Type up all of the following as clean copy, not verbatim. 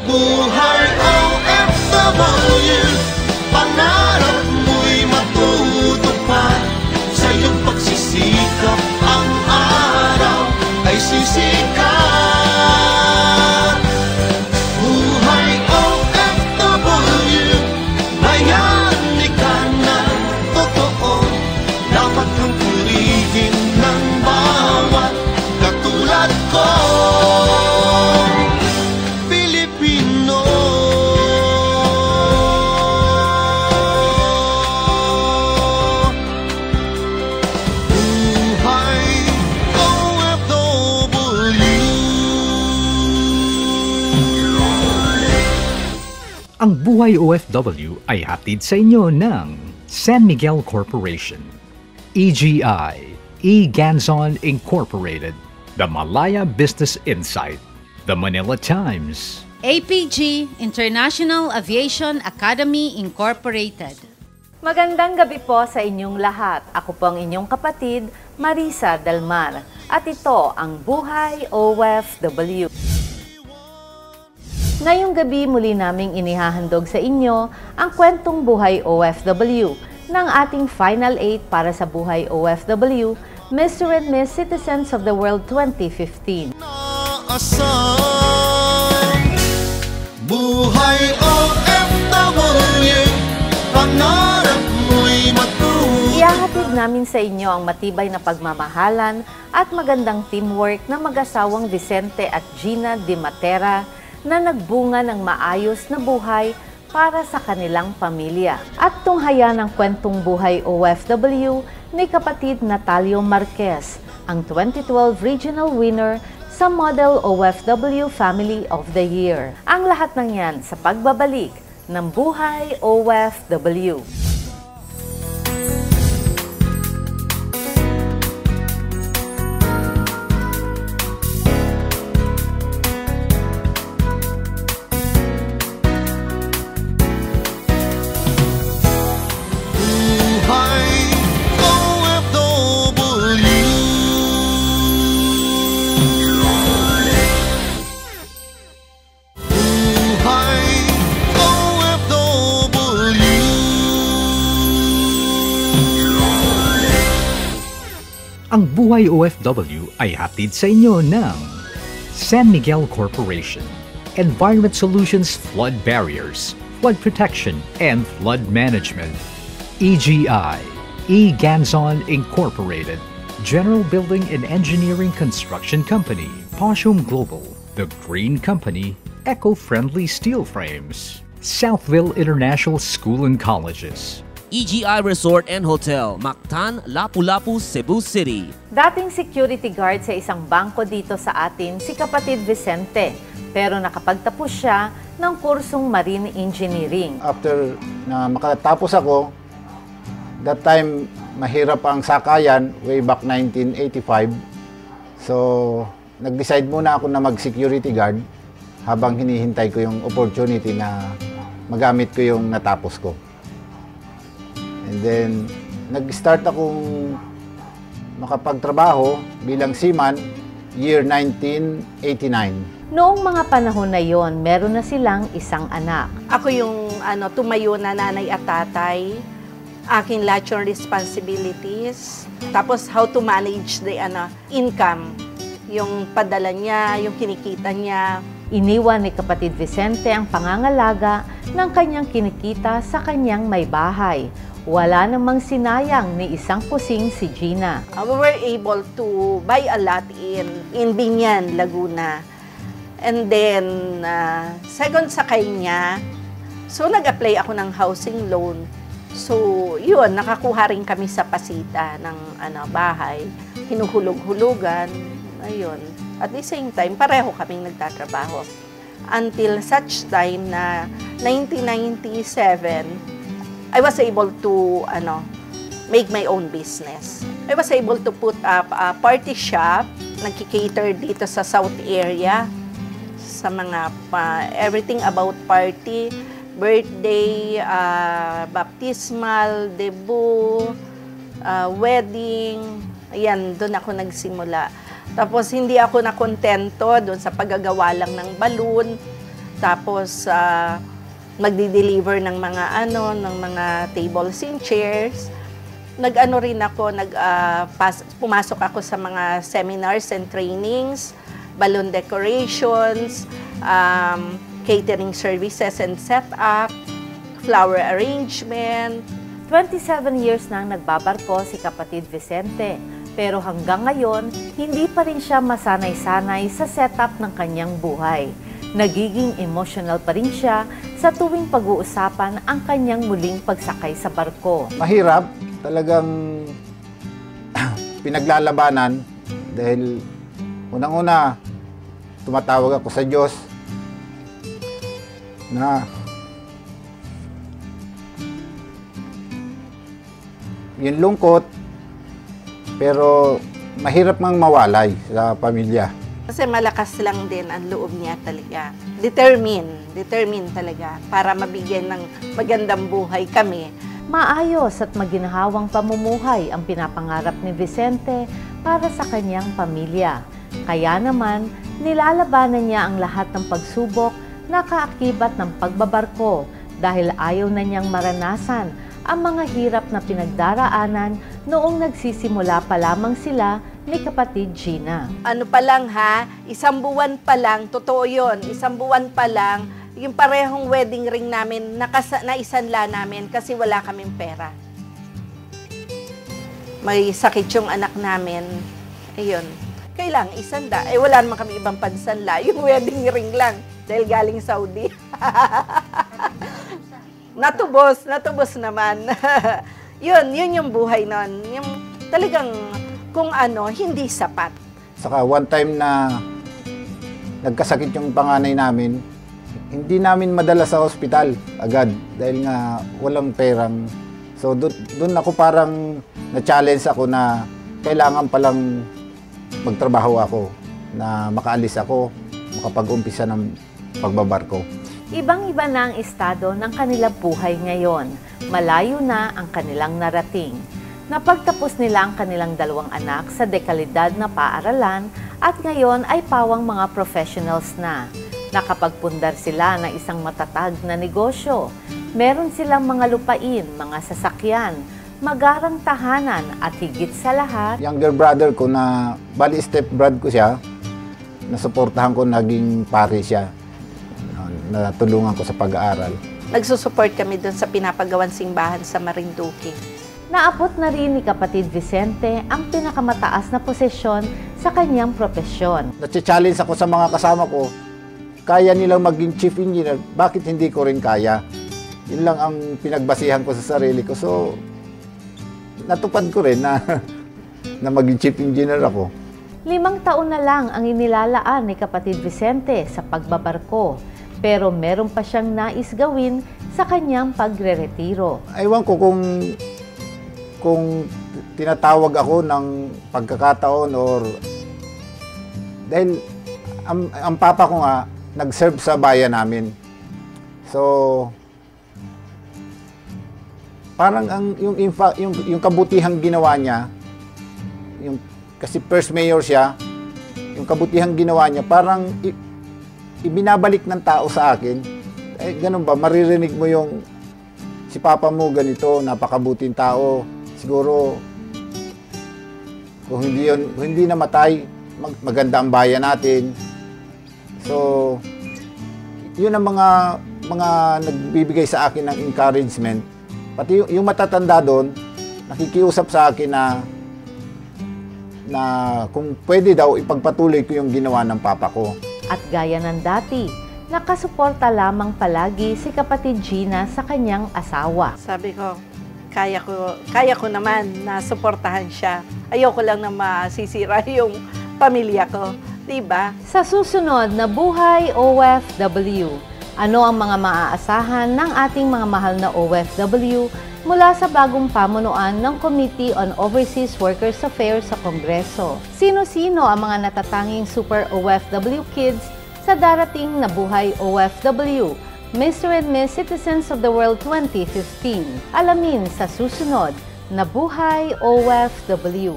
Buhay OFW, pangarap mo'y matutupad. Sa iyong pagsisikap, ang araw ay sisikat. Buhay OFW, bayani ka ng totoo. Dapat kang purihin ng bawat katulad ko. Pilipino. Buhay OFW. Ang Buhay OFW ay hatid sa inyo ng San Miguel Corporation, EGI, E-Ganzon Incorporated, The Malaya Business Insight, The Manila Times, APG, International Aviation Academy Incorporated. Magandang gabi po sa inyong lahat. Ako po ang inyong kapatid, Marisa Dalmar. At ito ang Buhay OFW. Ngayong gabi muli naming inihahandog sa inyo ang kwentong Buhay OFW ng ating Final 8 para sa Buhay OFW, Mr. and Miss Citizens of the World 2015. Buhay OFW, pangarap mo'y matutupad. Ihahatid namin sa inyo ang matibay na pagmamahalan at magandang teamwork ng mag-asawang Vicente at Gina Di Matera na nagbunga ng maayos na buhay para sa kanilang pamilya. At tunghayan ang kwentong Buhay OFW ni kapatid Natalio Marquez, ang 2012 regional winner sa Model OFW Family of the Year. Ang lahat ng yan sa pagbabalik ng Buhay OFW. Ang Buhay OFW ay hatid sa inyo ng San Miguel Corporation, Environment Solutions Flood Barriers, Flood Protection and Flood Management, EGI, E-Ganzon Incorporated, General Building and Engineering Construction Company, Poshum Global, The Green Company, Eco-Friendly Steel Frames, Southville International School and Colleges, EGI Resort and Hotel, Mactan, Lapu-Lapu, Cebu City. Dating security guard sa isang bangko dito sa atin si kapatid Vicente, pero nakapagtapos siya ng kursong Marine Engineering. After na makatapos ako, that time mahirap ang sakayan way back 1985. So, nag-decide muna ako na mag-security guard habang hinihintay ko yung opportunity na magamit ko yung natapos ko. And then, nag-start akong makapagtrabaho bilang seaman year 1989. Noong mga panahon na yon, meron na silang isang anak. Ako yung tumayo na nanay at tatay, aking lahat yung responsibilities, tapos how to manage the income, yung padala niya, yung kinikita niya. Iniwan ni kapatid Vicente ang pangangalaga ng kanyang kinikita sa kanyang may bahay. Wala namang sinayang ni isang kusing si Gina. We were able to buy a lot in Binyan, Laguna. And then, second sa kanya, so nag-apply ako ng housing loan. So, yun, nakakuha rin kami sa Pasita ng bahay. Hinuhulog-hulugan, ayun. At the same time, pareho kaming nagtatrabaho. Until such time na 1997, I was able to make my own business. I was able to put up a party shop, nagki-cater dito sa South area, sa mga everything about party, birthday, baptismal, debut, wedding. Ayan, doon ako nagsimula. Tapos hindi ako nakontento doon sa paggagawa lang ng balloon. Tapos, magdi-deliver ng mga tables and chairs. Nag-ano rin ako, pumasok ako sa mga seminars and trainings, balloon decorations, catering services and setup, flower arrangement. 27 years nang nagbabarko si kapatid Vicente, pero hanggang ngayon, hindi pa rin siya masanay-sanay sa setup ng kanyang buhay. Nagiging emotional pa rin siya sa tuwing pag-uusapan ang kanyang muling pagsakay sa barko. Mahirap, talagang pinaglalabanan dahil unang-una tumatawag ako sa Diyos na yung lungkot, pero mahirap mang mawalay sa pamilya. Kasi malakas lang din ang loob niya talaga. Determine talaga para mabigyan ng magandang buhay kami. Maayos at maginhawang pamumuhay ang pinapangarap ni Vicente para sa kanyang pamilya. Kaya naman, nilalabanan niya ang lahat ng pagsubok na kaakibat ng pagbabarko dahil ayaw na niyang maranasan ang mga hirap na pinagdaraanan noong nagsisimula pa lamang sila ni kapatid Gina. Ano pa lang ha, 1 buwan pa lang, totoo yun, 1 buwan pa lang, yung parehong wedding ring namin, naisanla namin kasi wala kaming pera. May sakit yung anak namin, ayun, kailang isanda, wala naman kami ibang pansanla, yung wedding ring lang, dahil galing Saudi. Natubos naman. yun yung buhay nun. Yung talagang kung ano, hindi sapat. Saka one time na nagkasakit yung panganay namin, hindi namin madala sa ospital agad dahil nga walang perang. So doon ako parang na-challenge ako na kailangan palang magtrabaho ako, na makaalis ako, makapag-umpisa ng pagbabarko. Ibang-iba na ang estado ng kanilang buhay ngayon. Malayo na ang kanilang narating. Napagtapos nila ang kanilang 2 anak sa dekalidad na paaralan at ngayon ay pawang mga professionals na. Nakapagpundar sila ng isang matatag na negosyo. Meron silang mga lupain, mga sasakyan, magarang tahanan at higit sa lahat, Younger brother ko na, bali step brad ko siya, nasuportahan ko, naging pare siya. Natulungan ko sa pag-aaral. Nagsusupport kami dun sa pinapagawan simbahan sa Marinduque. naabot na rin ni kapatid Vicente ang pinakamataas na posisyon sa kanyang propesyon. Nachi-challenge ako sa mga kasama ko, kaya nilang maging chief engineer, bakit hindi ko rin kaya? Yun lang ang pinagbasihan ko sa sarili ko. So, natupad ko rin na, na maging chief engineer ako. 5 taon na lang ang inilalaan ni kapatid Vicente sa pagbabarko. Pero meron pa siyang nais gawin sa kanyang pagre-retiro. Ewan ko kung tinatawag ako ng pagkakataon or dahil ang papa ko nga nag-serve sa bayan namin. So parang yung kabutihang ginawa niya, kasi first mayor siya, yung kabutihang ginawa niya parang ibinabalik ng tao sa akin. Ganun ba, maririnig mo yung si papa mo ganito, napakabuting tao. Siguro kung hindi namatay, maganda ang bayan natin. So yun ang mga nagbibigay sa akin ng encouragement. Pati yung matatanda doon, nakikiusap sa akin na kung pwede daw ipagpatuloy ko yung ginawa ng papa ko. At gaya ng dati, nakasuporta lamang palagi si kapatid Gina sa kanyang asawa. Sabi ko, kaya ko naman na suportahan siya. Ayoko lang na masisira yung pamilya ko, 'di ba? Sa susunod na Buhay OFW, ano ang mga maaasahan ng ating mga mahal na OFW mula sa bagong pamunuan ng Committee on Overseas Workers Affairs sa Kongreso? Sino-sino ang mga natatanging Super OFW kids sa darating na Buhay OFW, Mr. and Miss Citizens of the World 2015? Alamin sa susunod na Buhay OFW.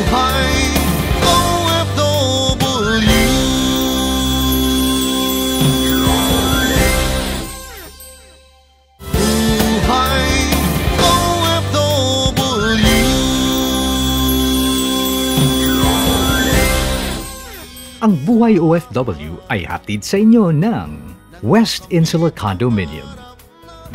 Buhay OFW. Buhay OFW ay hatid sa inyo ng West Insula Condominium,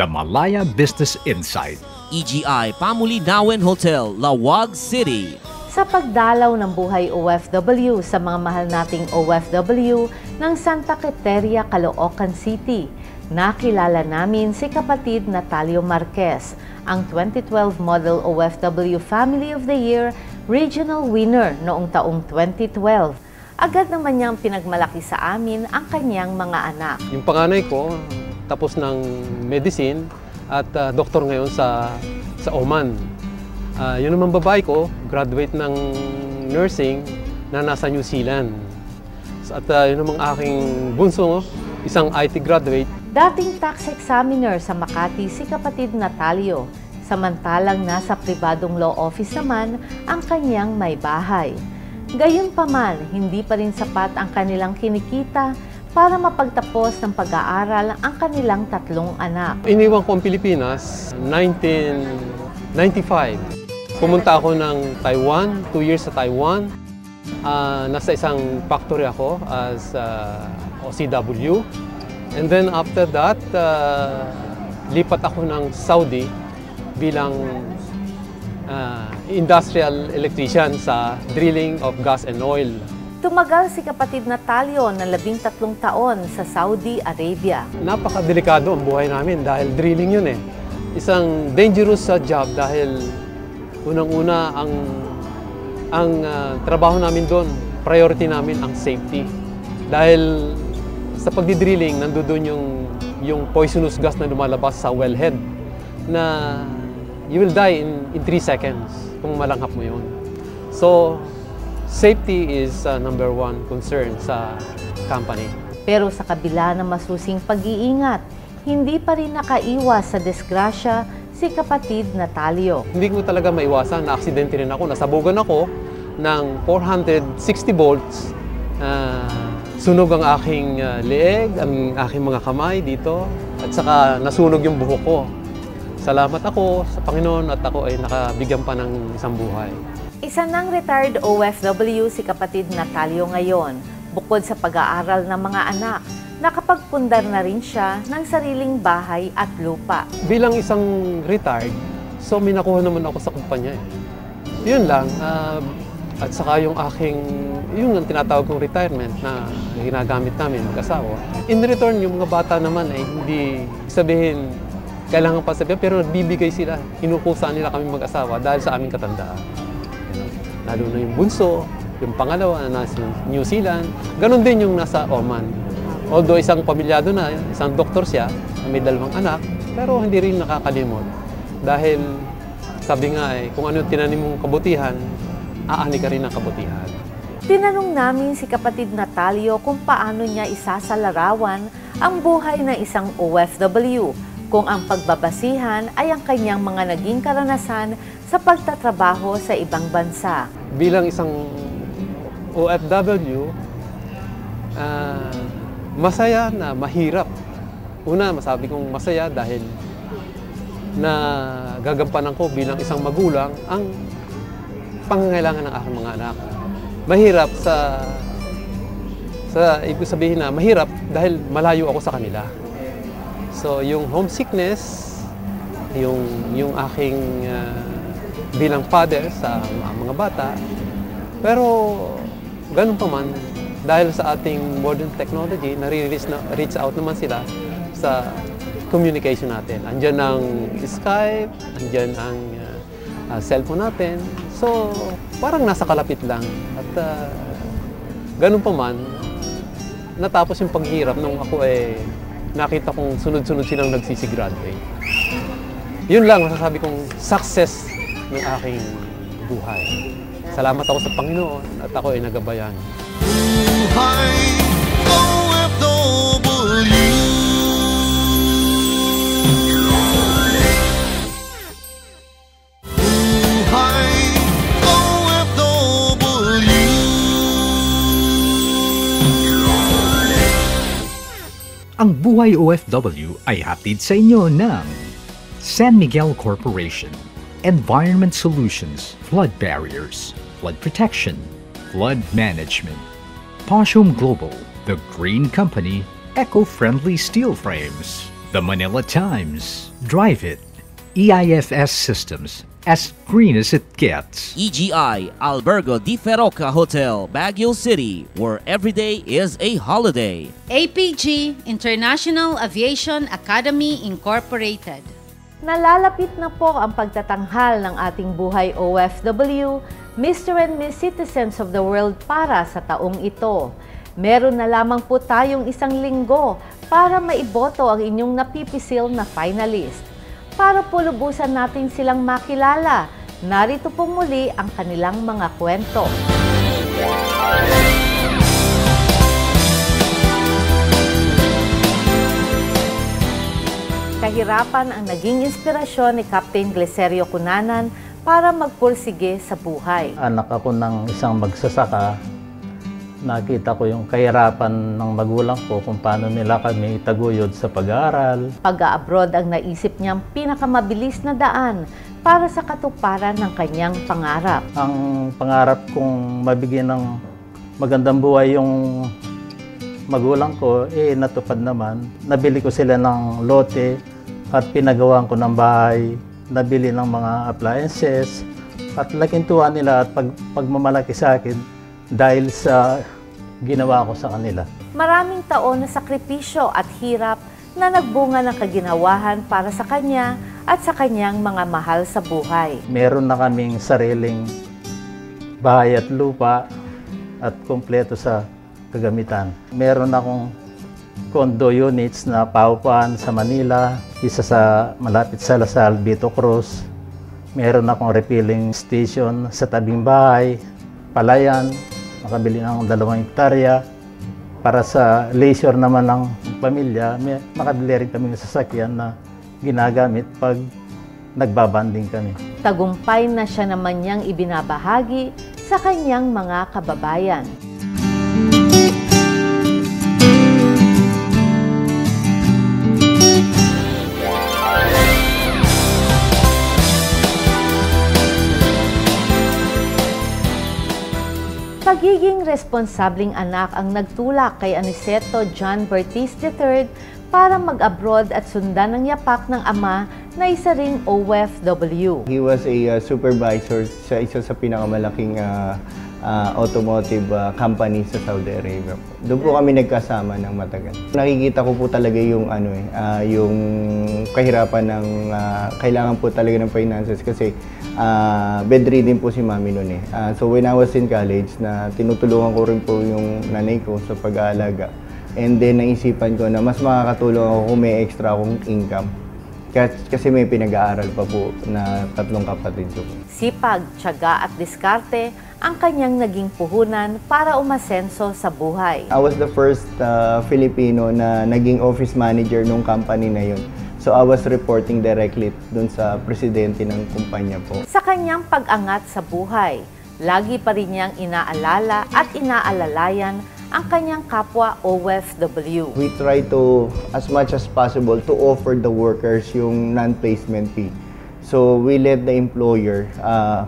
The Malaya Business Insight, EGI Pamulinawen Hotel, Lawag City. Sa pagdalaw ng Buhay OFW sa mga mahal nating OFW ng Santa Quiteria, Caloocan City, nakilala namin si kapatid Natalio Marquez, ang 2012 Model OFW Family of the Year Regional Winner noong taong 2012. Agad naman niyang pinagmalaki sa amin ang kanyang mga anak. Yung panganay ko, tapos ng medicine at doktor ngayon sa Oman. Yun naman babae ko, graduate ng nursing na nasa New Zealand. At yun naman aking bunso, isang IT graduate. Dating tax examiner sa Makati si kapatid Natalio, samantalang nasa pribadong law office naman ang kanyang may bahay. Gayunpaman, hindi pa rin sapat ang kanilang kinikita para mapagtapos ng pag-aaral ang kanilang 3 anak. Iniwan ko ang Pilipinas 1995. Pumunta ako ng Taiwan, 2 years sa Taiwan. Nasa isang factory ako as OCW. And then after that, lipat ako ng Saudi bilang industrial electrician sa drilling of gas and oil. Tumagal si kapatid Natalio ng 13 taon sa Saudi Arabia. Napakadelikado ang buhay namin dahil drilling yun eh. Isang dangerous job dahil unang-una ang trabaho namin doon, priority namin ang safety. Dahil sa pagdidrilling, nandoon yung poisonous gas na lumalabas sa wellhead na you will die in 3 seconds kung malanghap mo yun. So, safety is number 1 concern sa company. Pero sa kabila ng masusing pag-iingat, hindi pa rin nakaiwas sa disgrasya si kapatid Natalio. Hindi ko talaga maiwasan, na-aksidente rin ako. Nasabugan ako ng 460 volts. Sunog ang aking leeg, ang aking mga kamay dito, at saka nasunog yung buhok ko. Salamat ako sa Panginoon at ako ay nakabigyan pa ng isang buhay. Isa ng retired OFW si kapatid Natalio ngayon. Bukod sa pag-aaral ng mga anak, nakapagpundar na rin siya ng sariling bahay at lupa. Bilang isang retired, so may nakuha naman ako sa kumpanya. Yun lang. At saka yung ang tinatawag kong retirement na ginagamit namin mag-asawa. In return, yung mga bata naman ay hindi sabihin kailangan pa sabihin, pero nagbibigay sila. Inukusan nila kami mag-asawa dahil sa aming katandaan. Lalo na yung bunso, yung pangalawa na nasa New Zealand. Ganon din yung nasa Oman. Although isang pamilyado na, isang doktor siya, may 2 anak, pero hindi rin nakakalimot. Dahil sabi nga kung ano yung tinanim mong kabutihan, aani ka rin ng kabutihan. Tinanong namin si kapatid Natalio kung paano niya isasalarawan ang buhay ng isang OFW, kung ang pagbabasihan ay ang kanyang mga naging karanasan sa pagtatrabaho sa ibang bansa. Bilang isang OFW, masaya na mahirap. Una, masabi kong masaya dahil na gagampanan ko bilang isang magulang ang pangangailangan ng aking mga anak. Mahirap sa ibig sabihin na mahirap dahil malayo ako sa kanila. So, yung homesickness, yung aking bilang father sa mga bata, pero ganun pa man, dahil sa ating modern technology, reach out naman sila sa communication natin. Andyan ang Skype, andyan ang cellphone natin. So, parang nasa kalapit lang. At ganun pa man, natapos yung paghihirap nung ako nakita kong sunod-sunod silang nagsisigraduate. Yun lang masasabi kong success ng aking buhay. Salamat ako sa Panginoon at ako ay nagabayan. Buhay OFW. Buhay OFW. Ang Buhay OFW ay hatid sa inyo ng San Miguel Corporation, Environment Solutions, Flood Barriers, Flood Protection, Flood Management, Spatium Global, The Green Company, Eco-Friendly Steel Frames, The Manila Times, Drive It, EIFS Systems, as green as it gets. EGI Albergo di Feroca Hotel, Baguio City, where every day is a holiday. APG, International Aviation Academy Incorporated. Nalalapit na po ang pagtatanghal ng ating buhay OFW, Mr. and Miss Citizens of the World para sa taong ito. Meron na lamang po tayong isang linggo para maiboto ang inyong napipisil na finalist. Para po lubusan natin silang makilala, narito po muli ang kanilang mga kwento. Kahirapan ang naging inspirasyon ni Captain Gleserio Cunanan para magpursige sa buhay. Anak ako ng isang magsasaka. Nakita ko yung kahirapan ng magulang ko kung paano nila kami itaguyod sa pag-aaral. Pag-abroad ang naisip niyang pinakamabilis na daan para sa katuparan ng kanyang pangarap. Ang pangarap kong mabigyan ng magandang buhay yung magulang ko, natupad naman. Nabili ko sila ng lote at pinagawan ko ng bahay. Nabili ng mga appliances at laking tuwa nila at pagmamalaki sa akin dahil sa ginawa ko sa kanila. Maraming taon na sakripisyo at hirap na nagbunga ng kaginawahan para sa kanya at sa kanyang mga mahal sa buhay. Meron na kaming sariling bahay at lupa at kumpleto sa kagamitan. Meron akong condo units na paupuan sa Manila, isa sa malapit sa Lasal, Vito Cruz. Meron akong refilling station sa tabing bahay, Palayan, makabili ng 2 hektarya. Para sa leisure naman ng pamilya, makabili rin kami ng sasakyan na ginagamit pag nagbabanding kami. Tagumpay na siya naman niyang ibinabahagi sa kanyang mga kababayan. Pagiging responsableng anak ang nagtulak kay Aniceto John Bertiz III para mag-abroad at sundan ang yapak ng ama na isa ring OFW. He was a supervisor sa isa sa pinakamalaking automotive company sa Saudi Arabia. Doon po kami nagkasama ng matagal. Nakikita ko po talaga yung yung kahirapan ng kailangan po talaga ng finances kasi bedridden po si mami noon eh. So when I was in college, na tinutulungan ko rin po yung nanay ko sa pag-aalaga. And then naisipan ko na mas makakatulong ako kung may extra akong income. Kasi may pinag-aaral pa po na 3 kapatid ko. Sipag, tiyaga at diskarte ang kanyang naging puhunan para umasenso sa buhay. I was the first Filipino na naging office manager nung company na yun. So I was reporting directly dun sa presidente ng kumpanya po. Sa kanyang pag-angat sa buhay, lagi pa rin niyang inaalala at inaalalayan ang kanyang kapwa OFW. We try to, as much as possible, to offer the workers yung non-placement fee. So we let the employer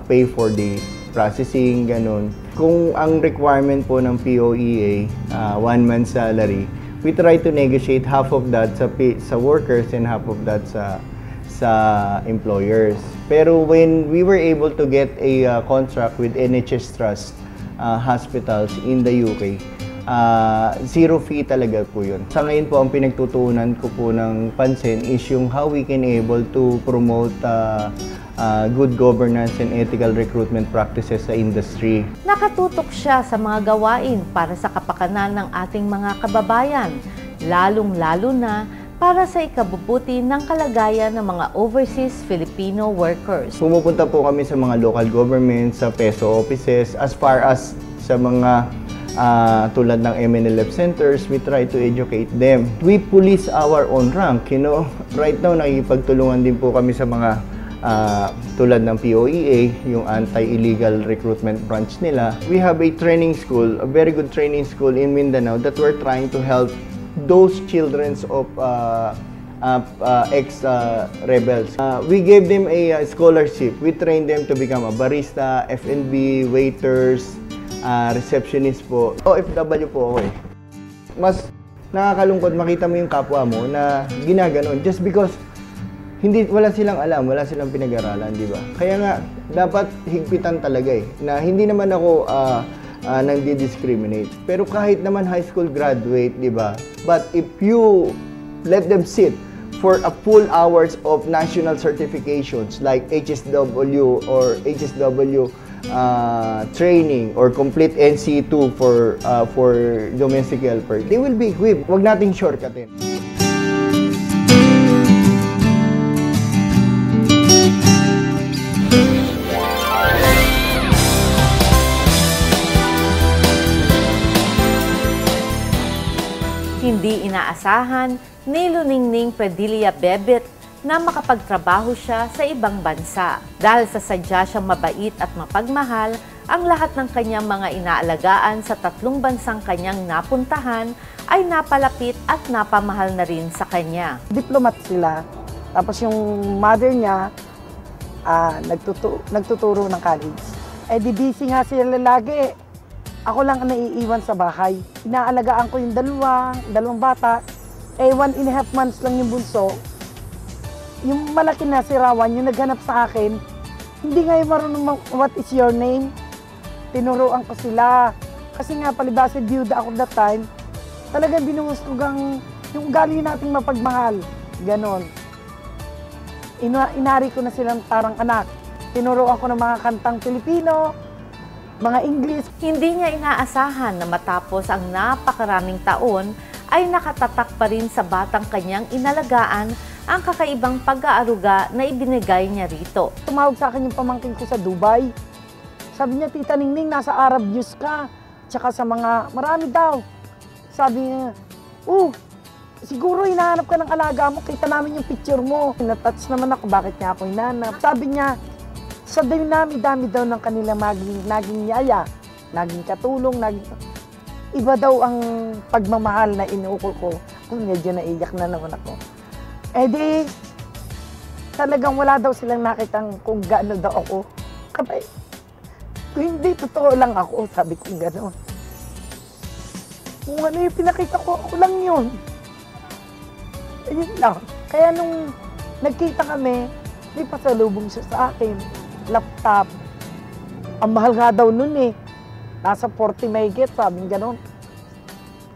pay for the processing, ganun. Kung ang requirement po ng POEA, 1 month salary, we try to negotiate half of that sa workers and half of that sa employers. Pero when we were able to get a contract with NHS Trust hospitals in the UK, zero fee talaga po yun. Sa ngayon po, ang pinagtutuunan ko po ng pansin is yung how we can able to promote good governance and ethical recruitment practices sa industry. Nakatutok siya sa mga gawain para sa kapakanan ng ating mga kababayan, lalong-lalo na para sa ikabubuti ng kalagayan ng mga overseas Filipino workers. Pumupunta po kami sa mga local governments, sa PESO offices, as far as sa mga tulad ng MNLF centers, we try to educate them. We police our own rank, you know. Right now, nakikipagtulungan din po kami sa mga tulad ng POEA, yung anti-illegal recruitment branch nila. We have a training school, a very good training school in Mindanao that we're trying to help those children of ex-rebels. We gave them a scholarship. We trained them to become a barista, F&B, waiters, receptionist po. OFW po ako eh. Mas nakakalungkot makita mo yung kapwa mo na ginaganon just because wala silang alam, wala silang pinag-aralan, di ba? Kaya nga, dapat higpitan talaga eh, na hindi naman ako nang-discriminate. Pero kahit naman high school graduate, di ba? But if you let them sit for a full hours of national certifications like HSW or HSW training or complete NC2 for domestic helper, they will be equipped. Huwag nating shortcutin. Hindi inaasahan ni Luningning Padilla Bebet na makapagtrabaho siya sa ibang bansa. Dahil sa sadya siyang mabait at mapagmahal, ang lahat ng kanyang mga inaalagaan sa 3 bansang kanyang napuntahan ay napalapit at napamahal na rin sa kanya. Diplomat sila. Tapos yung mother niya, nagtuturo ng college. Eh di busy nga sila lagi. Ako lang ang naiiwan sa bahay. Inaalagaan ko yung dalawang bata. Eh 1.5 months lang yung bunso. Yung malaki na si Rawan, yung naghanap sa akin, hindi nga yung marunong what is your name. Tinuruan ko sila. Kasi nga palibasa byuda ako that time. Talagang binuhos ko yung ugali nating mapagmahal. Ganon. Inari ko na silang parang anak. Tinuruan ko ng mga kantang Pilipino, mga English. Hindi niya inaasahan na matapos ang napakaraming taon ay nakatatak pa rin sa batang kanyang inalagaan ang kakaibang pag-aaruga na ibinigay niya rito. Tumawag sa akin yung pamangkin ko sa Dubai. Sabi niya, Tita Ningning, nasa Arab News ka. Tsaka sa mga, marami daw. Sabi niya, siguro hinahanap ka ng alaga mo, kita namin yung picture mo. Natouch naman ako, bakit niya ako hinahanap? Sabi niya, sa dami-dami daw ng kanila naging yaya, naging katulong, iba daw ang pagmamahal na inuukol ko. Kung medyo naiyak na naman ako. Eh di, talagang wala daw silang nakitang kung gaano daw ako. Kapay, kung hindi, totoo lang ako, sabi ko gano'n. Kung ano yung pinakita ko, ako lang yun. Ayun lang. Kaya nung nagkita kami, may pasalubong siya sa akin. Laptop. Ang mahal nga daw nun eh. Nasa 40 mahigit, sabi gano'n.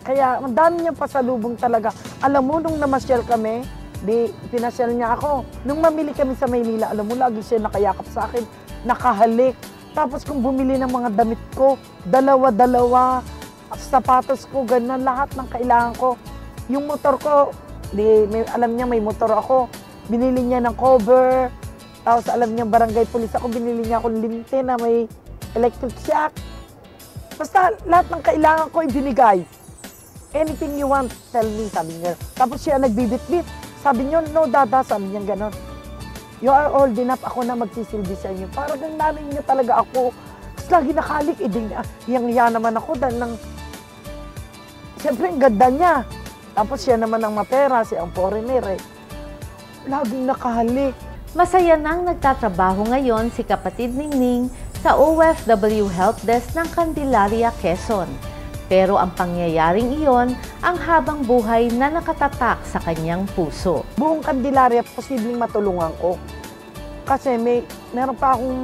Kaya ang dami niyang pasalubong talaga. Alam mo, nung namasyal kami, pinasyal niya ako. Nung mamili kami sa Maynila, alam mo, lagi siya nakayakap sa akin, nakahalik. Tapos kung bumili ng mga damit ko, dalawa-dalawa, sapatos ko, ganyan, lahat ng kailangan ko. Yung motor ko, alam niya may motor ako, binili niya ng cover, tapos alam niya barangay police ako, binili niya akong linte na may electric shock. Basta lahat ng kailangan ko ibinigay. Anything you want, tell me, sabi niya. Tapos siya nagbibit-bit. Sabi niyo, no, dada, sabi niya gano'n. You are old enough, ako na magsisilbi sa inyo. Parang nanay niya talaga ako. Tapos lagi nakalik, hiyang-hiya naman ako dahil ng... Siyempre, ang ganda niya. Tapos siya naman ang mapera, siya ang foreigner eh. Laging nakahalik. Masaya nang nagtatrabaho ngayon si kapatid Ningning sa OFW Help Desk ng Candelaria, Quezon. Pero ang pangyayaring iyon ang habang buhay na nakatatak sa kanyang puso. Buong Candelaria, posibleng matulungan ko. Kasi meron pa akong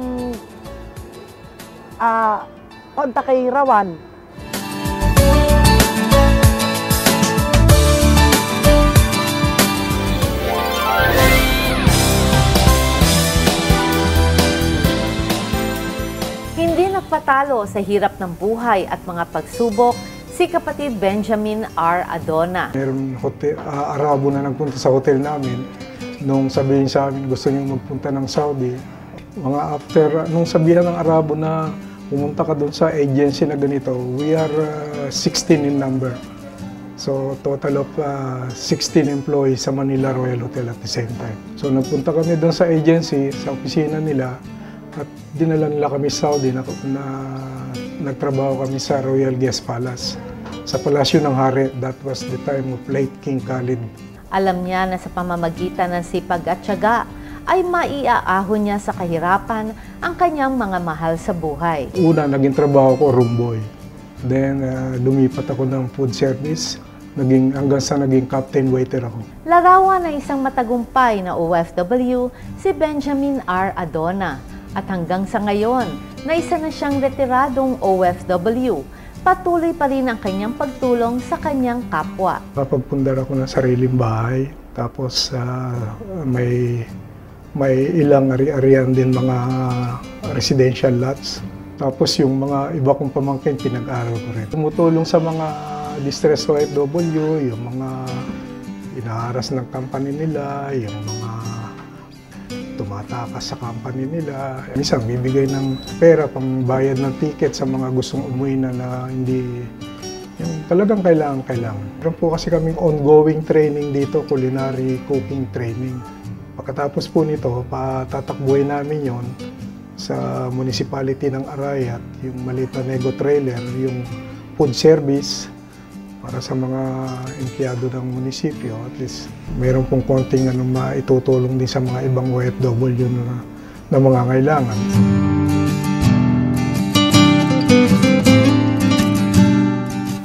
kontak kay Rawan. Hindi nagpatalo sa hirap ng buhay at mga pagsubok si kapatid Benjamin R. Adona. Meron Arabo na nagpunta sa hotel namin. Nung sabihin sa amin gusto niyong magpunta ng Saudi, mga after, nung sabihan ng Arabo na pumunta ka doon sa agency na ganito, we are 16 in number. So total of 16 employees sa Manila Royal Hotel at the same time. So nagpunta kami doon sa agency, sa opisina nila, at dinala nila kami sa Saudi na nagtrabaho kami sa Royal Guest Palace. Sa Palasyo ng Hari, that was the time of late King Khalid. Alam niya na sa pamamagitan ng sipag at tiyaga ay maiaahon niya sa kahirapan ang kanyang mga mahal sa buhay. Una, naging trabaho ko room boy. Then, lumipat ako ng food service. Hanggang sa naging captain waiter ako. Larawan ng isang matagumpay na OFW, si Benjamin R. Adona. At hanggang sa ngayon, na isa na siyang retiradong OFW, patuloy pa rin ang kanyang pagtulong sa kanyang kapwa. Kapagpundar ako ng sariling bahay, tapos may ilang ari-arian din mga residential lots. Tapos yung mga iba kong pamangkin, pinag-aral ko rin. Tumutulong sa mga distress OFW, yung mga inaharas ng company nila, yung mga tumatakas sa company nila. Minsan, bibigay ng pera pang bayad ng ticket sa mga gustong umuwi na hindi yung talagang kailangan. Meron po kasi kaming ongoing training dito, culinary cooking training. Pagkatapos po nito, patatakbuhin namin yon sa municipality ng Arayat, yung maliit na nego trailer, yung food service para sa mga empleyado ng munisipyo. At least mayroon pong konting maitutulong din sa mga ibang OFW na mga kailangan.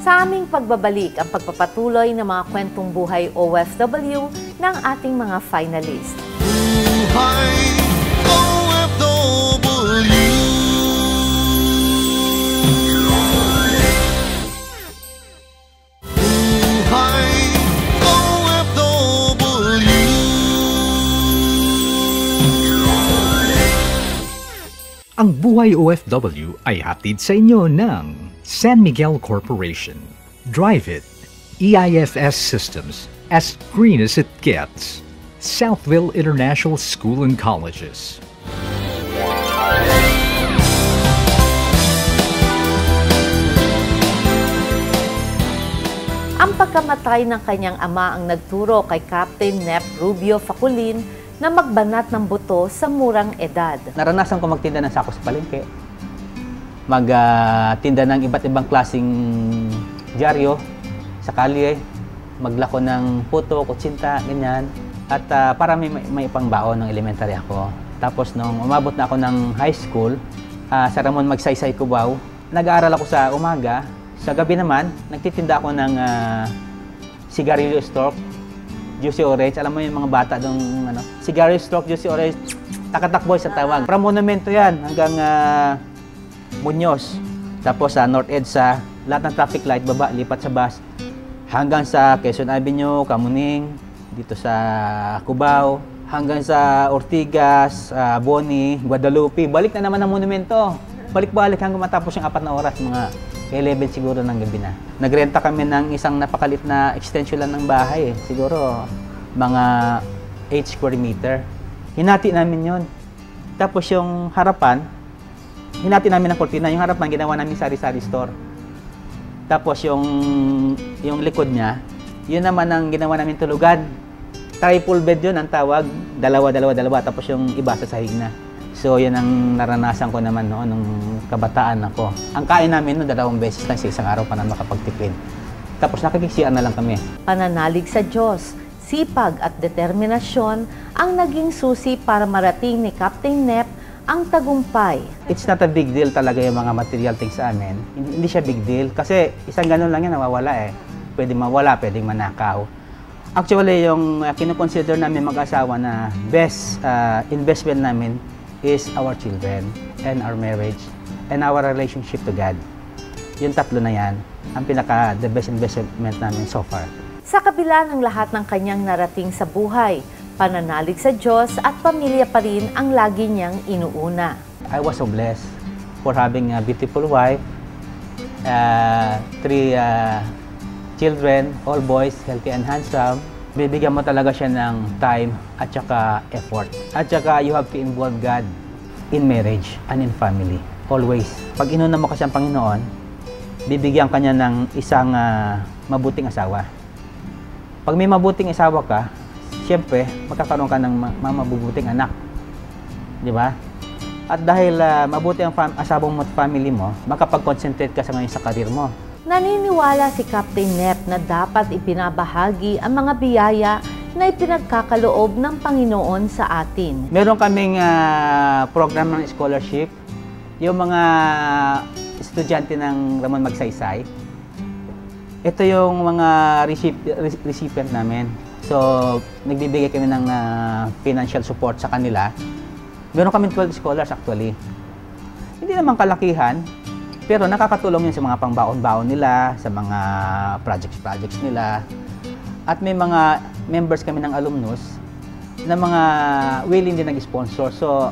Sa aming pagbabalik ang pagpapatuloy ng mga kwentong buhay OFW ng ating mga finalist. Buhay OFW. Buhay OFW. Ang Buhay OFW ay hatid sa inyo ng San Miguel Corporation. Drive it. EIFS Systems, as green as it gets. Southville International School and Colleges. Ang pagkamatay ng kanyang ama ang nagturo kay Captain Nep Rubio Faculin na magbanat ng buto sa murang edad. Naranasan ko magtinda ng sako sa palengke. Magtinda ng iba't ibang klaseng dyaryo sa kalye. Maglako ng puto, kutsinta, ganyan. At para may pangbaon ng elementary ako. Tapos nung umabot na ako ng high school, sa Ramon Magsaysay, Cubao, nag-aaral ako sa umaga. Sa gabi naman, nagtitinda ako ng cigarillo stroke, juicy orange. Alam mo yung mga bata doon, cigarillo stroke, juicy orange, takatakboy sa tawag. From Monumento yan hanggang Muñoz. Tapos sa North EDSA, lahat ng traffic light, baba, lipat sa bus. Hanggang sa Quezon Avenue, Kamuning, dito sa Cubao, hanggang sa Ortigas, Boni, Guadalupe. Balik na naman ang Monumento. Balik-balik hanggang matapos yung 4 na oras, mga 11 siguro ng gabi na. Nagrenta kami ng isang napakalit na extension lang ng bahay. Siguro mga 8 square meter. Hinati namin yon. Tapos yung harapan, hinati namin ng kortina. Yung harapan, ginawa namin sari-sari store. Tapos yung likod niya, yun naman ang ginawa namin tulugan. Triple bed yun ang tawag. Dalawa. Tapos yung iba sa sahig na. So, yan ang naranasan ko naman noon nung kabataan ako. Ang kain namin noon 2 beses lang sa isang araw pa na makapagtipid. Tapos nakikisiyan na lang kami. Pananalig sa Diyos, sipag at determinasyon ang naging susi para marating ni Captain Nep ang tagumpay. It's not a big deal talaga yung mga material things sa amin. Hindi siya big deal kasi isang ganun lang yan nawawala eh. Pwede mawala, pwedeng manakaw. Actually, yung kinoconsider namin mag-asawa na best investment namin is our children and our marriage and our relationship to God. Yung 3 na yan, ang the best investment namin so far. Sa kabila ng lahat ng kanyang narating sa buhay, pananalig sa Diyos at pamilya pa rin ang lagi niyang inuuna. I was so blessed for having a beautiful wife, 3 children, all boys, healthy and handsome. Bibigyan mo talaga siya ng time at saka effort. At saka you have to involve God in marriage and in family. Always. Pag inuna mo kasi ang Panginoon, bibigyan ka niya ng isang mabuting asawa. Pag may mabuting asawa ka, siyempre, magkakaroon ka ng mabubuting anak. Di ba? At dahil mabuti ang asawa mo at family mo, makapag-concentrate ka sa ngayon sa karir mo. Naniniwala si Captain Nep na dapat ipinabahagi ang mga biyaya na ipinagkakaloob ng Panginoon sa atin. Meron kaming program ng scholarship. Yung mga estudyante ng Ramon Magsaysay, ito yung mga recipient namin. So, nagbibigay kami ng financial support sa kanila. Meron kami 12 scholars actually. Hindi naman kalakihan, pero nakakatulong yun sa mga pangbaon-baon nila, sa mga projects nila. At may mga members kami ng alumnus na mga willing din nag-sponsor. So,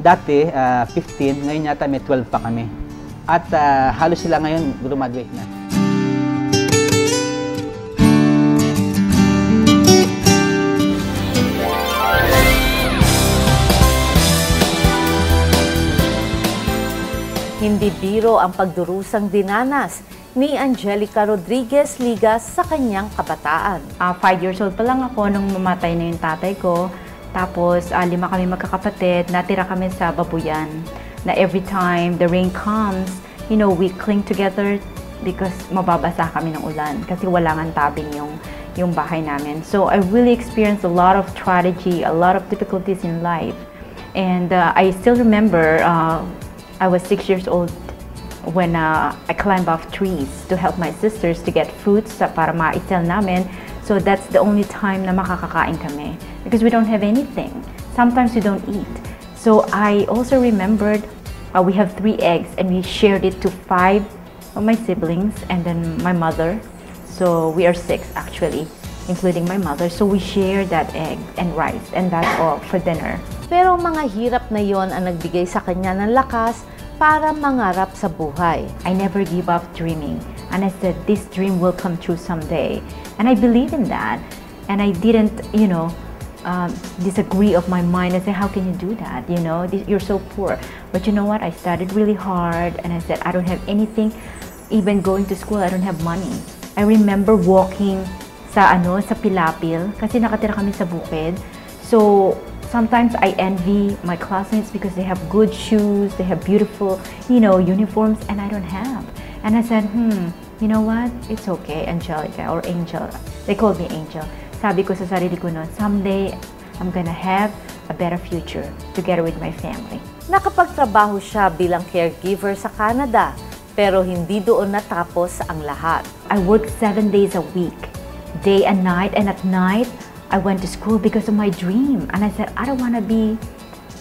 dati 15, ngayon yata may 12 pa kami. At halos sila ngayon graduate na. Hindi biro ang pagdurusang dinanas ni Angelica Rodriguez Ligas sa kanyang kabataan. 5 years old pa lang ako nung mamatay na yung tatay ko. Tapos 5 kami magkakapatid, natira kami sa babuyan. Na every time the rain comes, you know, we cling together because mababasa kami ng ulan kasi wala ngang tabing yung bahay namin. So I really experienced a lot of tragedy, a lot of difficulties in life. And I still remember I was 6 years old when I climbed off trees to help my sisters to get fruits para ma-sell namin. So that's the only time na makakakain kami because we don't have anything. Sometimes we don't eat. So I also remembered we have 3 eggs and we shared it to 5 of my siblings and then my mother. So we are 6 actually, including my mother. So we shared that egg and rice and that's all for dinner. Pero mga hirap na yon ang nagbigay sa kanya ng lakas para mangarap sa buhay. I never give up dreaming. And I said, this dream will come true someday. And I believe in that. And I didn't, you know, disagree of my mind. I said, how can you do that? You know, you're so poor. But you know what? I studied really hard. And I said, I don't have anything. Even going to school, I don't have money. I remember walking sa Pilapil. Kasi nakatira kami sa bukid. So, sometimes I envy my classmates because they have good shoes, they have beautiful, you know, uniforms, and I don't have. And I said, you know what? It's okay, Angelica, or Angel. They called me Angel. Sabi ko sa sarili ko noon, someday, I'm gonna have a better future together with my family. Nakapagtrabaho siya bilang caregiver sa Canada, pero hindi doon natapos ang lahat. I worked 7 days a week, day and night, and at night, I went to school because of my dream. And I said, I don't wanna be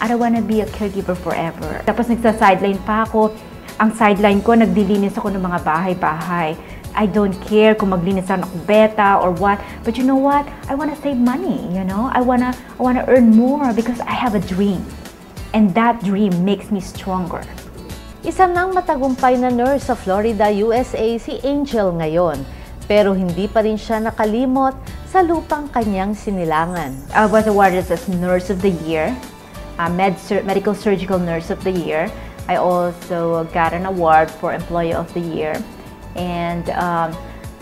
a caregiver forever. Tapos nagsa-sideline pa ako. Ang sideline ko, nagdilinis ako ng mga bahay-bahay. I don't care kung maglinis ako ng kubeta or what. But you know what? I wanna save money, you know? I wanna earn more because I have a dream. And that dream makes me stronger. Isa nang matagumpay na nurse sa Florida, USA si Angel ngayon. Pero hindi pa rin siya nakalimot sa lupang kanyang sinilangan. I was awarded as Nurse of the Year, Medical Surgical Nurse of the Year. I also got an award for Employee of the Year. And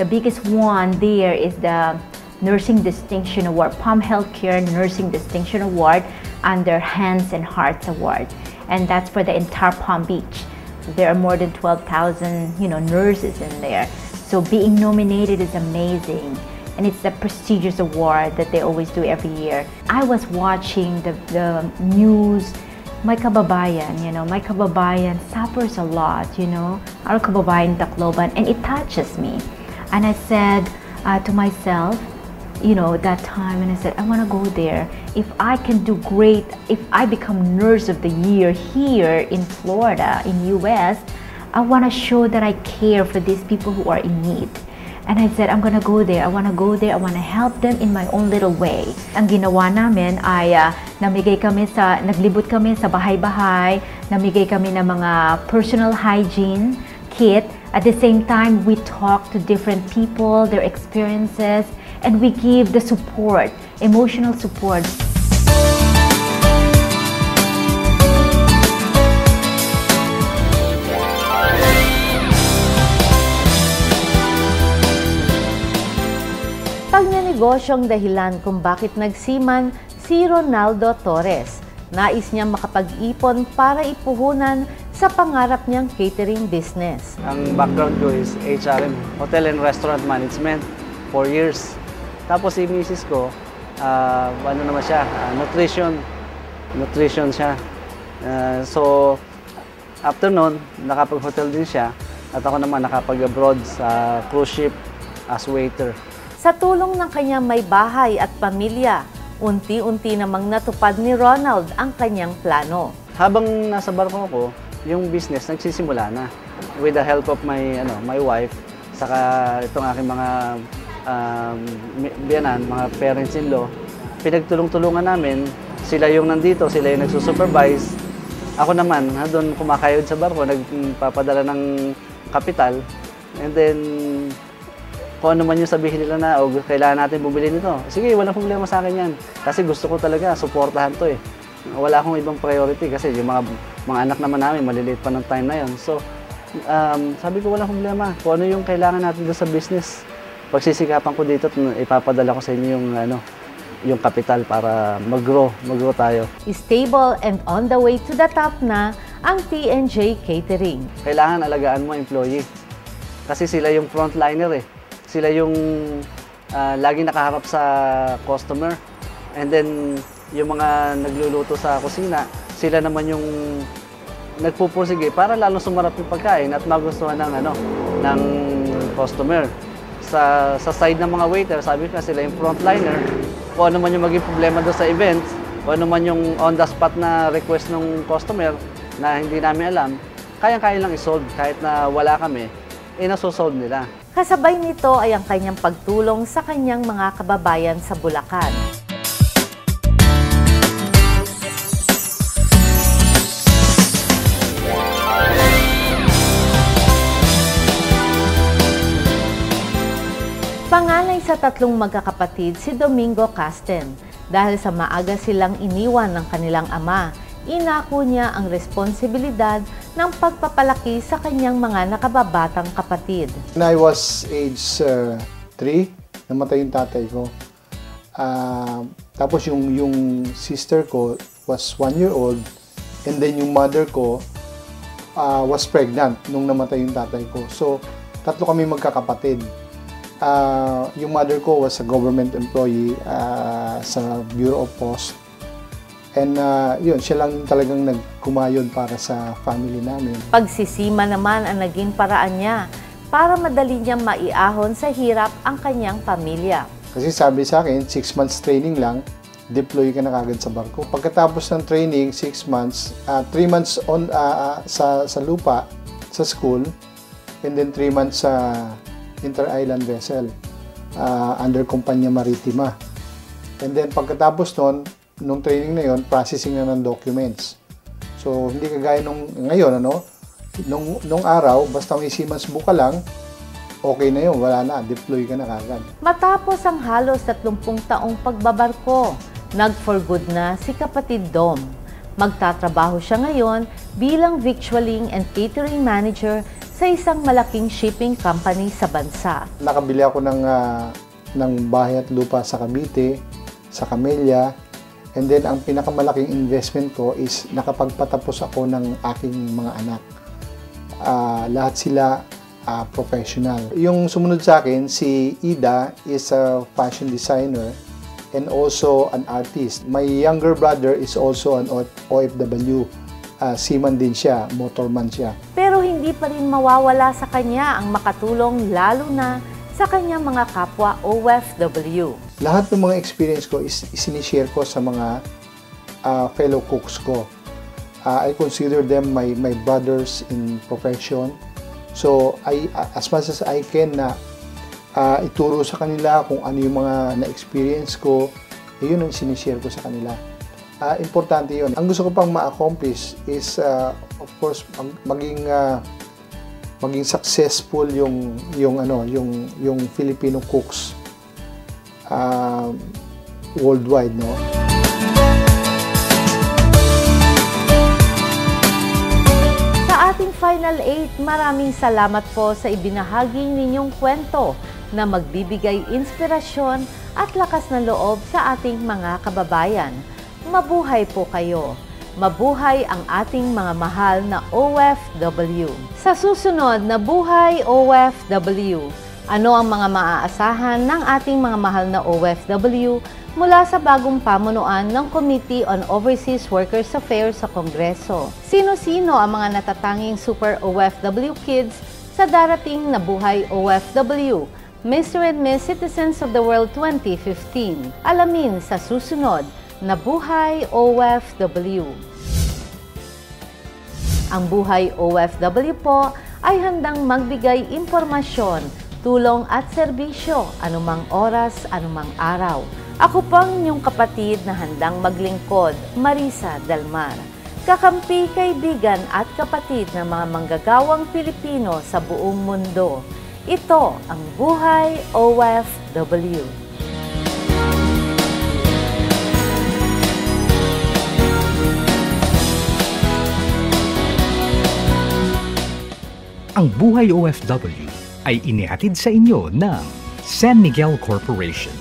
the biggest one there is the Nursing Distinction Award, Palm Healthcare Nursing Distinction Award under Hands and Hearts Award. And that's for the entire Palm Beach. There are more than 12,000, you know, nurses in there. So being nominated is amazing. And it's a prestigious award that they always do every year. I was watching the news, my kababayan, you know, my kababayan suffers a lot, you know, our kababayan Tacloban, and it touches me. And I said to myself, you know, that time, and I said, I want to go there. If I can do great, if I become Nurse of the Year here in Florida, in US, I want to show that I care for these people who are in need. And I said, I'm gonna go there. I want to go there. I want to help them in my own little way. Ang ginawa namin ay naglibot kami sa bahay-bahay, namigay kami ng mga personal hygiene kit. At the same time, we talk to different people, their experiences, and we give the support, emotional support. Pagnenegosyong dahilan kung bakit nagsiman si Ronaldo Torres. Nais niyang makapag-ipon para ipuhunan sa pangarap niyang catering business. Ang background ko is HRM, Hotel and Restaurant Management, 4 years. Tapos si misis ko, ano naman siya, nutrition siya. So, after nun, nakapag-hotel din siya at ako naman nakapag-abroad sa cruise ship as waiter. Sa tulong ng kanyang may bahay at pamilya, unti-unti namang natupad ni Ronald ang kanyang plano. Habang nasa barko ko, yung business nagsisimula na. With the help of my wife, saka itong aking mga biyanan, mga parents-in-law, pinagtulong-tulungan namin. Sila yung nandito, sila yung nagsusupervise. Ako naman, doon kumakayod sa barko, nagpapadala ng kapital. And then, kung ano man yung sabihin nila na, kailangan natin bumili nito. Sige, walang problema sa akin yan. Kasi gusto ko talaga, suportahan to eh. Wala akong ibang priority kasi yung mga anak naman namin, maliliit pa ng time na yon. So, sabi ko walang problema. Kung ano yung kailangan natin doon sa business, pagsisikapan ko dito at ipapadala ko sa inyo yung kapital para mag-grow tayo. Stable and on the way to the top na ang TNJ Catering. Kailangan alagaan mo employee. Kasi sila yung frontliner eh. Sila yung laging nakaharap sa customer. And then, yung mga nagluluto sa kusina, sila naman yung nagpupursige para lalong sumarap yung pagkain at magustuhan ng customer. Sa side ng mga waiter, sabi ko sila yung frontliner. Kung ano man yung maging problema doon sa events, kung ano man yung on the spot na request ng customer na hindi namin alam, kayang-kaya lang isolve kahit na wala kami, nasosolve nila. Kasabay nito ay ang kanyang pagtulong sa kanyang mga kababayan sa Bulacan. Panganay sa tatlong magkakapatid si Domingo Casten. Dahil sa maaga silang iniwan ng kanilang ama, inako niya ang responsibilidad ng pagpapalaki sa kanyang mga nakababatang kapatid. When I was age 3, namatay yung tatay ko. Tapos yung sister ko was 1 year old, and then yung mother ko was pregnant nung namatay yung tatay ko. So, tatlo kami magkakapatid. Yung mother ko was a government employee sa Bureau of Post. And yun, siya lang talagang nagkumayod para sa family namin. Pagsisima naman ang naging paraan niya para madali niyang maiahon sa hirap ang kanyang pamilya. Kasi sabi sa akin, 6 months training lang, deploy ka na kagad sa barko. Pagkatapos ng training, 6 months, 3 months on sa lupa, sa school, and then 3 months sa inter-island vessel under Kompanya Maritima. And then pagkatapos nung training na yon, processing na ng documents. So hindi kagaya nung ngayon, nung araw, basta may seaman's book ka lang, okay na yun, wala na, deploy ka na kagad. Matapos ang halos 30 taong pagbabarko, nag-for good na si kapatid Dom. Magtatrabaho siya ngayon bilang victualling and catering manager sa isang malaking shipping company sa bansa. Nakabili ako ng bahay at lupa sa Cavite, sa Camellia, and then ang pinakamalaking investment ko is nakapagpatapos ako ng aking mga anak. Lahat sila professional. Yung sumunod sa akin, si Ida is a fashion designer and also an artist. My younger brother is also an OFW. Seaman din siya, motorman siya. Pero hindi pa rin mawawala sa kanya ang makatulong lalo na sa kanyang mga kapwa OFW. Lahat ng mga experience ko is sinishare ko sa mga fellow cooks ko. I consider them my brothers in profession. So, as much as I can na ituro sa kanila kung ano yung mga na-experience ko, yun ang sinishare ko sa kanila. Importante yun. Ang gusto ko pang ma-accomplish is, of course, maging successful yung Filipino cooks worldwide, no? Sa ating Final 8, maraming salamat po sa ibinahagi ninyong kwento na magbibigay inspirasyon at lakas ng loob sa ating mga kababayan. Mabuhay po kayo. Mabuhay ang ating mga mahal na OFW. Sa susunod na Buhay OFW, Ano ang mga maaasahan ng ating mga mahal na OFW mula sa bagong pamunuan ng Committee on Overseas Workers Affairs sa Kongreso? Sino-sino ang mga natatanging Super OFW kids sa darating na Buhay OFW, Mr. and Miss Citizens of the World 2015? Alamin sa susunod na Buhay OFW. Ang Buhay OFW po ay handang magbigay impormasyon, tulong at serbisyo anumang oras, anumang araw. Ako pang inyong kapatid na handang maglingkod, Marisa Delmar. Kakampi, kaibigan at kapatid ng mga manggagawang Pilipino sa buong mundo. Ito ang Buhay OFW. Ang Buhay OFW ay inihatid sa inyo ng San Miguel Corporation.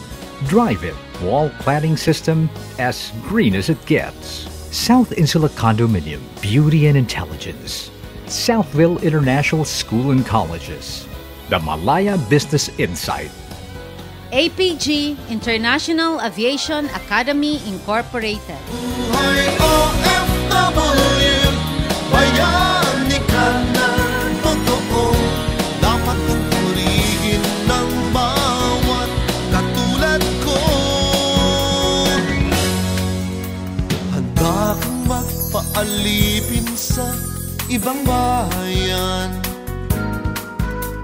Drive it, wall cladding system as green as it gets. South Insula Condominium, Beauty and Intelligence. Southville International School and Colleges. The Malaya Business Insight. APG, International Aviation Academy Incorporated. Buhay OFW, bayani ka na totoo. Dapat kang purihin ng bawat katulad ko. Handa kang magpaalipin sa ibang bayan.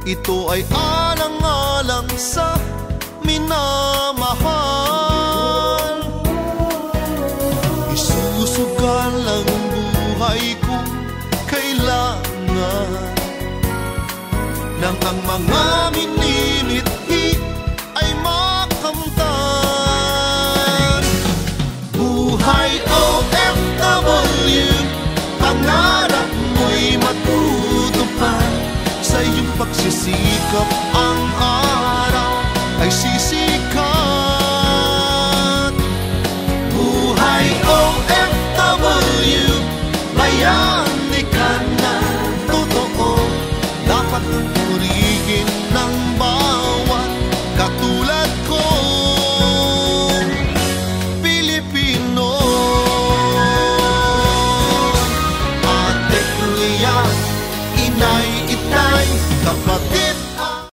Ito ay alang-alang sa minamahal. Isusugal ang buhay ko, kailangan nang ang mga minimithi ay makamtan. Buhay OFW, pangarap mo'y matutupad. Sa iyong pagsisikap ang araw ay sisi